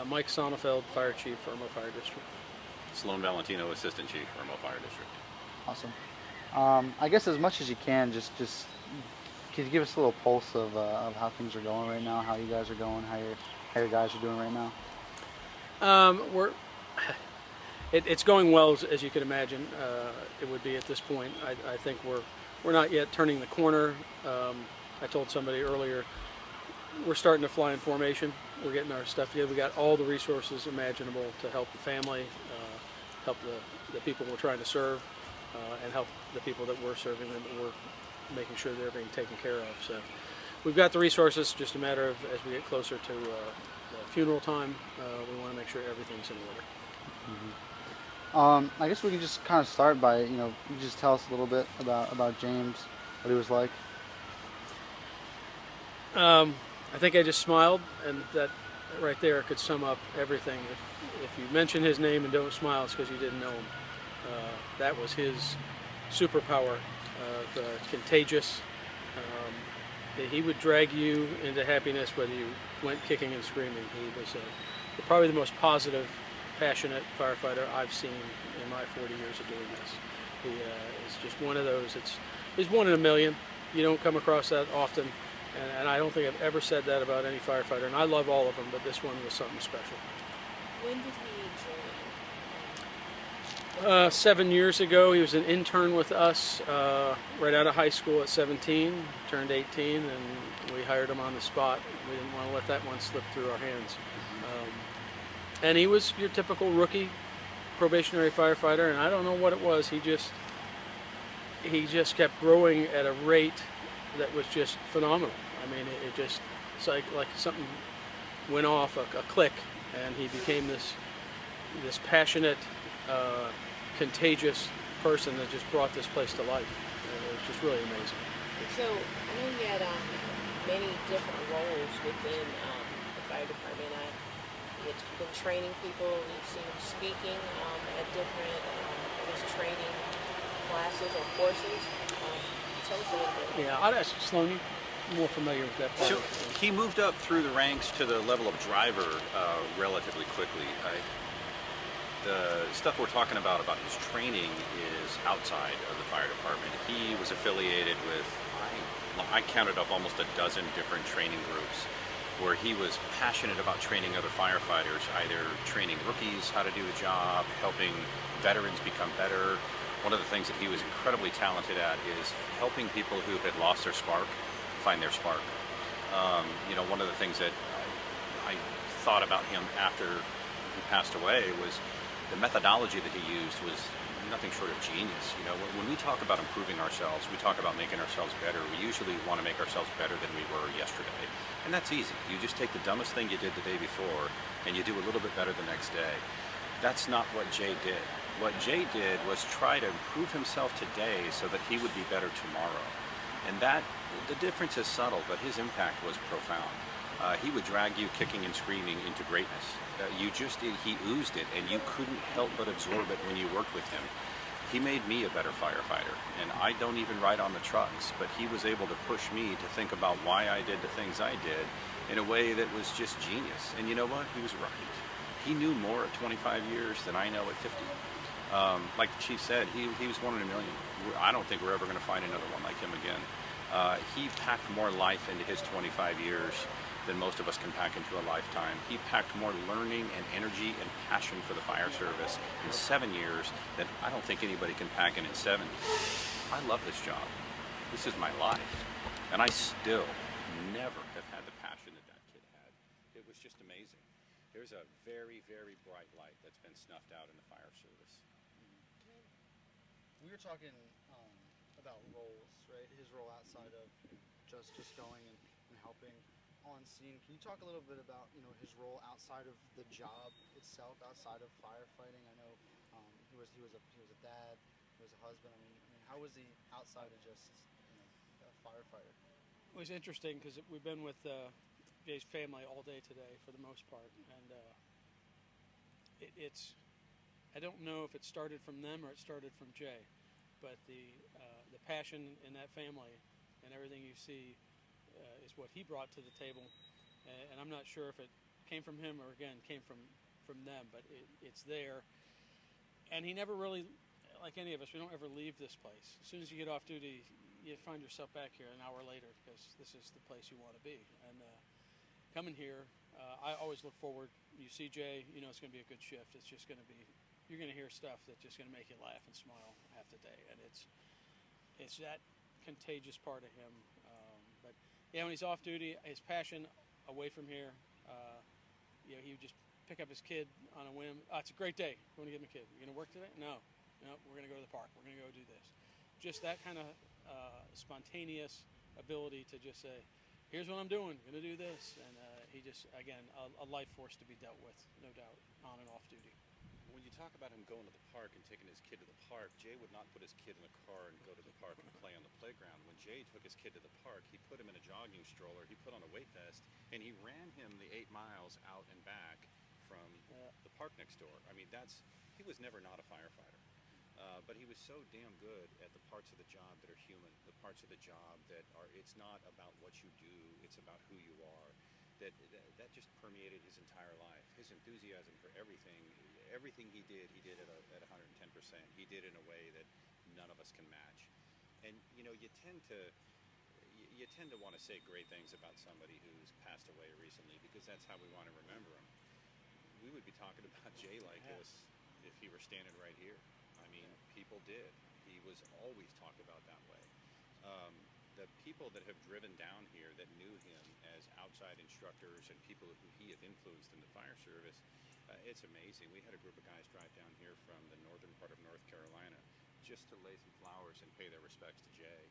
Mike Sonefeld, Fire Chief, Irmo Fire District. Sloane Valentino, Assistant Chief, Irmo Fire District. Awesome. I guess as much as you can, just could you give us a little pulse of how things are going right now, how you guys are going, how your guys are doing right now? It's going well, as you can imagine. It would be at this point. I think we're not yet turning the corner. I told somebody earlier, we're starting to fly in formation. We're getting our stuff together. We got all the resources imaginable to help the family, help the people we're trying to serve, and help the people that we're serving, and we're making sure they're being taken care of. So we've got the resources. Just a matter of, as we get closer to the funeral time, we want to make sure everything's in order. I guess we can just kind of start by, you just tell us a little bit about James, what he was like. I think I just smiled, and that right there could sum up everything. If you mention his name and don't smile, it's because you didn't know him. That was his superpower, contagious. He would drag you into happiness whether you went kicking and screaming. He was probably the most positive, passionate firefighter I've seen in my 40 years of doing this. He is just one of those. He's one in a million. You don't come across that often, and I don't think I've ever said that about any firefighter. And I love all of them, but this one was something special. When did he join? 7 years ago, he was an intern with us right out of high school at 17, turned 18, and we hired him on the spot. We didn't want to let that one slip through our hands. And he was your typical rookie probationary firefighter, and I don't know what it was. He just kept growing at a rate that was just phenomenal. I mean, it's like something went off, a click, and he became this passionate, contagious person that just brought this place to life. It was just really amazing. So I know you had many different roles within the fire department. You've been training people. You've seen them speaking at different training classes or courses. Tell us a little bit. Yeah, I'd ask Sloane. You're more familiar with that part. So he moved up through the ranks to the level of driver relatively quickly. The stuff we're talking about his training is outside of the fire department. He was affiliated with, I counted up almost a dozen different training groups where he was passionate about training other firefighters, either training rookies how to do the job, helping veterans become better. One of the things that he was incredibly talented at is helping people who had lost their spark find their spark. One of the things that I thought about him after he passed away was the methodology that he used was nothing short of genius. When we talk about improving ourselves, we talk about making ourselves better. We usually want to make ourselves better than we were yesterday. And that's easy. You just take the dumbest thing you did the day before and you do a little bit better the next day. That's not what Jay did. What Jay did was try to improve himself today so that he would be better tomorrow. And the difference is subtle, but his impact was profound. He would drag you kicking and screaming into greatness. He oozed it, and you couldn't help but absorb it when you worked with him. He made me a better firefighter, and I don't even ride on the trucks, but he was able to push me to think about why I did the things I did in a way that was just genius. And you know what? He was right. He knew more at 25 years than I know at 50. Like the chief said, he was one in a million. I don't think we're ever going to find another one like him again. He packed more life into his 25 years than most of us can pack into a lifetime. He packed more learning and energy and passion for the fire service in 7 years than I don't think anybody can pack in 70. I love this job. This is my life. And I still never have had the passion that kid had. It was just amazing. There's a very, very bright light that's been snuffed out in the fire service. We were talking about roles, right? His role outside of just going and helping on scene. Can you talk a little bit about his role outside of the job itself, outside of firefighting? I know he was a dad, he was a husband. I mean, how was he outside of just a firefighter? It was interesting because we've been with Jay's family all day today for the most part, and it's I don't know if it started from them or it started from Jay, but the passion in that family and everything you see is what he brought to the table, and I'm not sure if it came from him or again came from them, but it's there. And he never really, like any of us, we don't ever leave this place. As soon as you get off duty, you find yourself back here an hour later because this is the place you want to be. And coming here, I always look forward. You see Jay, you know it's going to be a good shift. It's just going to be, you're going to hear stuff that's just going to make you laugh and smile half the day. And it's that contagious part of him. But yeah, when he's off duty, his passion away from here, you know, he would just pick up his kid on a whim. Oh, it's a great day. You want to get my kid? You going to work today? No, we're going to go to the park. We're going to go do this. Just that kind of spontaneous ability to just say, here's what I'm doing. I'm going to do this. And he just, again, a life force to be dealt with, no doubt, on and off duty. When you talk about him going to the park and taking his kid to the park, Jay would not put his kid in the car and go to the park and play on the playground. When Jay took his kid to the park, he put him in a jogging stroller, he put on a weight vest, and he ran him the 8 miles out and back from the park next door. I mean, he was never not a firefighter. But he was so damn good at the parts of the job that are human, the parts of the job that are, it's not about what you do, it's about who you are. That just permeated his entire life. His enthusiasm for everything he did at 110%. He did in a way that none of us can match. And you know, you tend to want to say great things about somebody who's passed away recently because that's how we want to remember him. We would be talking about Jay like this if he were standing right here. I mean, people did. He was always talked about that way. The people that have driven down here that knew him as outside instructors and people who he had influenced in the fire service, it's amazing. We had a group of guys drive down here from the northern part of North Carolina just to lay some flowers and pay their respects to Jay.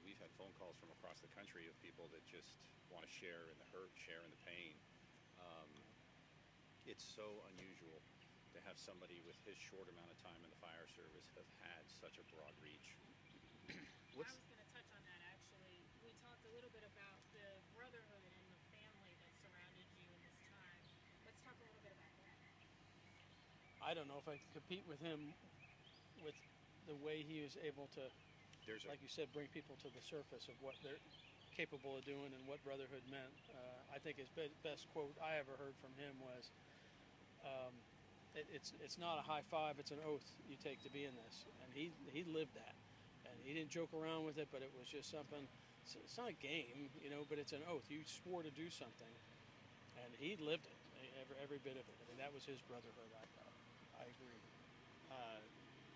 We've had phone calls from across the country of people that just want to share in the hurt, share in the pain. It's so unusual to have somebody with his short amount of time in the fire service have had such a broad reach. I was going to touch on that actually. We talked a little bit about the brotherhood and the family that surrounded you in this time. Let's talk a little bit about that. I don't know if I can compete with him with the way he was able to, like you said, bring people to the surface of what they're capable of doing and what brotherhood meant. I think his best quote I ever heard from him was, it's not a high five, it's an oath you take to be in this. And he lived that. And he didn't joke around with it, but it was just something, it's not a game, you know, but it's an oath. You swore to do something, and he lived it, every bit of it. I mean, that was his brotherhood, I agree.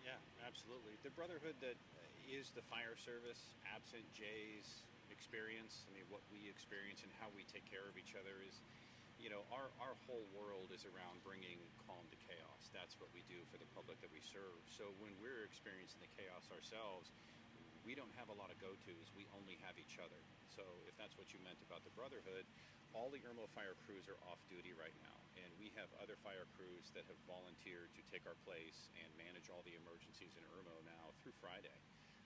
Yeah, absolutely. The brotherhood that is the fire service, absent Jay's experience, I mean, what we experience and how we take care of each other is, you know, our whole world is around bringing calm to chaos. That's what we do for the public that we serve. So when we're experiencing the chaos ourselves, we don't have a lot of go-tos. We only have each other. So if that's what you meant about the brotherhood, all the Irmo fire crews are off duty right now. And we have other fire crews that have volunteered to take our place and manage all the emergencies in Irmo now through Friday,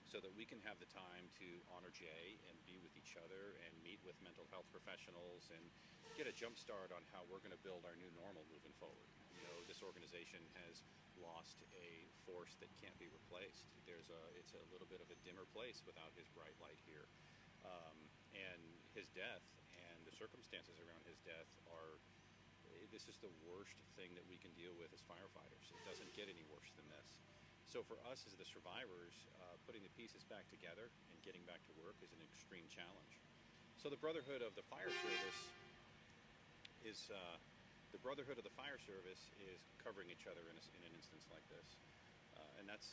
so that we can have the time to honor Jay and be with each other and meet with mental health professionals and get a jump start on how we're going to build our new normal moving forward. You know, this organization has lost a force that can't be replaced. It's a little bit of a dimmer place without his bright light here. And his death and the circumstances around his death this is the worst thing that we can deal with as firefighters. It doesn't get any worse than this. So for us as the survivors, putting the pieces back together and getting back to work is an extreme challenge. So the brotherhood of the fire service is covering each other in an instance like this, and that's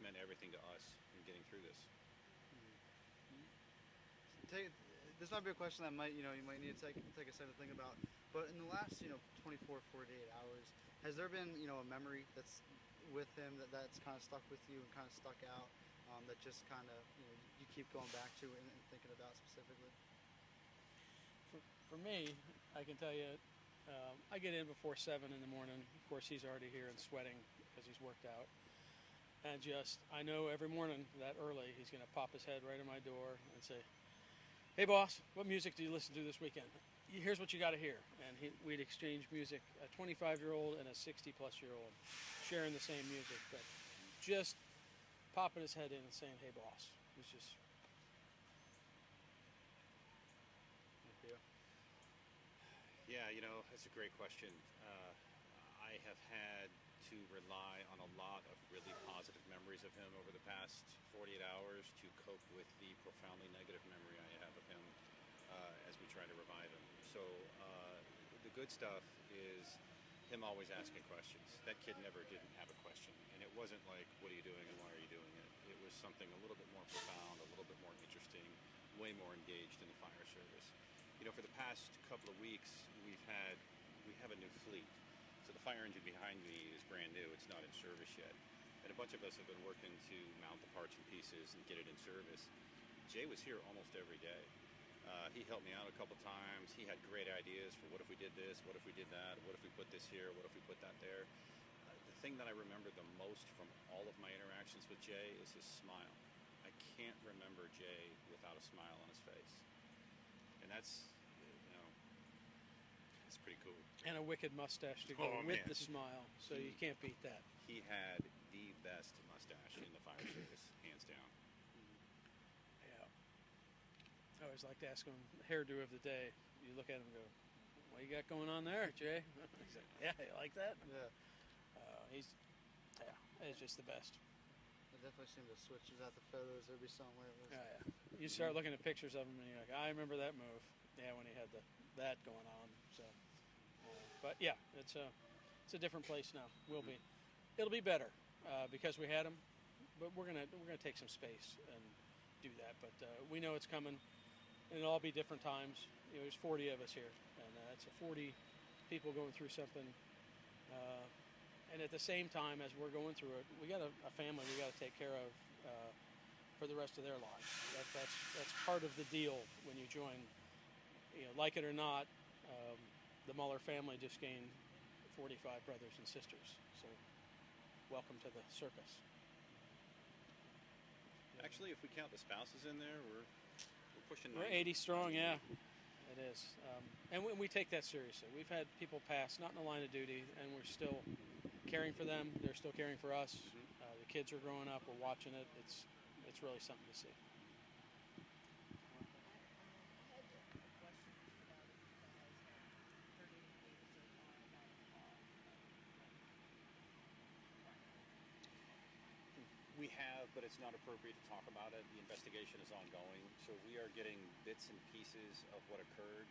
meant everything to us in getting through this. This might be a question that you might need to take a second to think about. But in the last 24, 48 hours, has there been a memory that's with him that's kind of stuck with you and kind of stuck out, that just kind of you keep going back to and thinking about specifically? For me, I can tell you, I get in before 7 in the morning. Of course, he's already here and sweating because he's worked out. And I know every morning that early he's going to pop his head right in my door and say, "Hey boss, what music do you listen to this weekend? Here's what you got to hear." And we'd exchange music, a 25-year-old and a 60-plus-year-old sharing the same music, but just popping his head in and saying, "Hey boss." It was just... Thank you. Yeah, that's a great question. I have had to rely on a lot of really positive memories of him over the past 48 hours to cope with the profoundly negative memory I have of him as we try to revive him. So the good stuff is him always asking questions. That kid never didn't have a question. And it wasn't like, what are you doing and why are you doing it? It was something a little bit more profound, a little bit more interesting, way more engaged in the fire service. For the past couple of weeks, we have a new fleet. So the fire engine behind me is brand new. It's not in service yet. And a bunch of us have been working to mount the parts and pieces and get it in service. Jay was here almost every day. He helped me out a couple times. He had great ideas for what if we did this, what if we did that, what if we put this here, what if we put that there. The thing that I remember the most from all of my interactions with Jay is his smile. I can't remember Jay without a smile on his face. And that's, it's pretty cool. And a wicked mustache to go with the smile, so you can't beat that. He had the best mustache in the fire service, hands down. Yeah. I always like to ask him, hairdo of the day. You look at him and go, what you got going on there, Jay? He's like, yeah, you like that? Yeah. He's just the best. I definitely seem to switch out the photos. There'd be something where it was. Yeah. You start looking at pictures of him and you're like, I remember that move. Yeah, when he had that going on. So, but yeah, it's a different place now. Will be. It'll be better because we had him, but we're gonna take some space and do that. But we know it's coming, and it'll all be different times. There's 40 of us here, and it's 40 people going through something. And at the same time, as we're going through it, we got a family we got to take care of for the rest of their lives. That's part of the deal when you join. Like it or not, the Muller family just gained 45 brothers and sisters. So, welcome to the circus. Actually, if we count the spouses in there, we're pushing. We're 80 strong, yeah. It is, and we take that seriously. We've had people pass, not in the line of duty, and we're still caring for them. They're still caring for us. Mm-hmm. The kids are growing up. We're watching it. It's really something to see. We have, but it's not appropriate to talk about it. The investigation is ongoing, so we are getting bits and pieces of what occurred.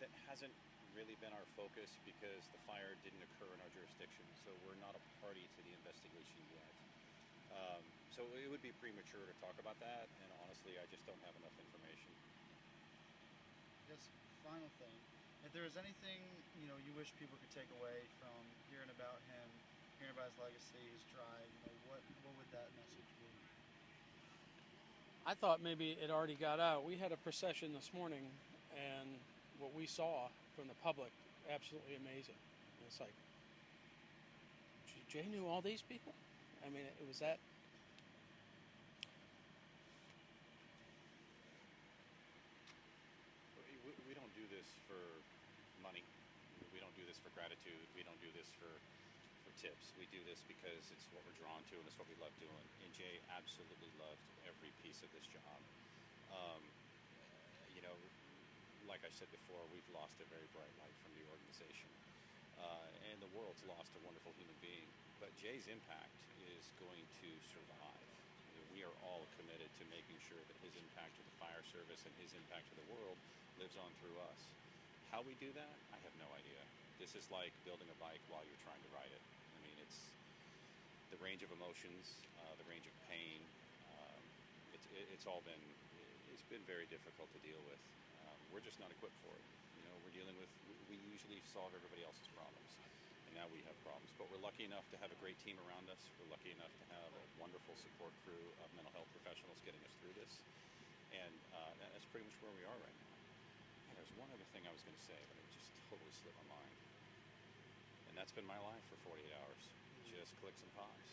That hasn't really been our focus because the fire didn't occur in our jurisdiction, so we're not a party to the investigation yet. So it would be premature to talk about that, and honestly, I just don't have enough information. I guess final thing, if there was anything you wish people could take away from hearing about him, hearing about his legacy, his drive, what would that message be? I thought maybe it already got out. We had a procession this morning, and what we saw from the public, absolutely amazing. It's like, Jay knew all these people? I mean, it was that. We don't do this for money. We don't do this for gratitude. We don't do this for tips. We do this because it's what we're drawn to and it's what we love doing. And Jay absolutely loved every piece of this job. Like I said before, we've lost a very bright light from the organization. And the world's lost a wonderful human being. But Jay's impact is going to survive. We are all committed to making sure that his impact to the fire service and his impact to the world lives on through us. How we do that, I have no idea. This is like building a bike while you're trying to ride it. I mean, it's the range of emotions, the range of pain. It's been very difficult to deal with. We're just not equipped for it. We usually solve everybody else's problems, and now we have problems. But we're lucky enough to have a great team around us. We're lucky enough to have a wonderful support crew of mental health professionals getting us through this, and that's pretty much where we are right now. And there's one other thing I was going to say, but it just totally slipped my mind. And that's been my life for 48 hours. Just clicks and pops.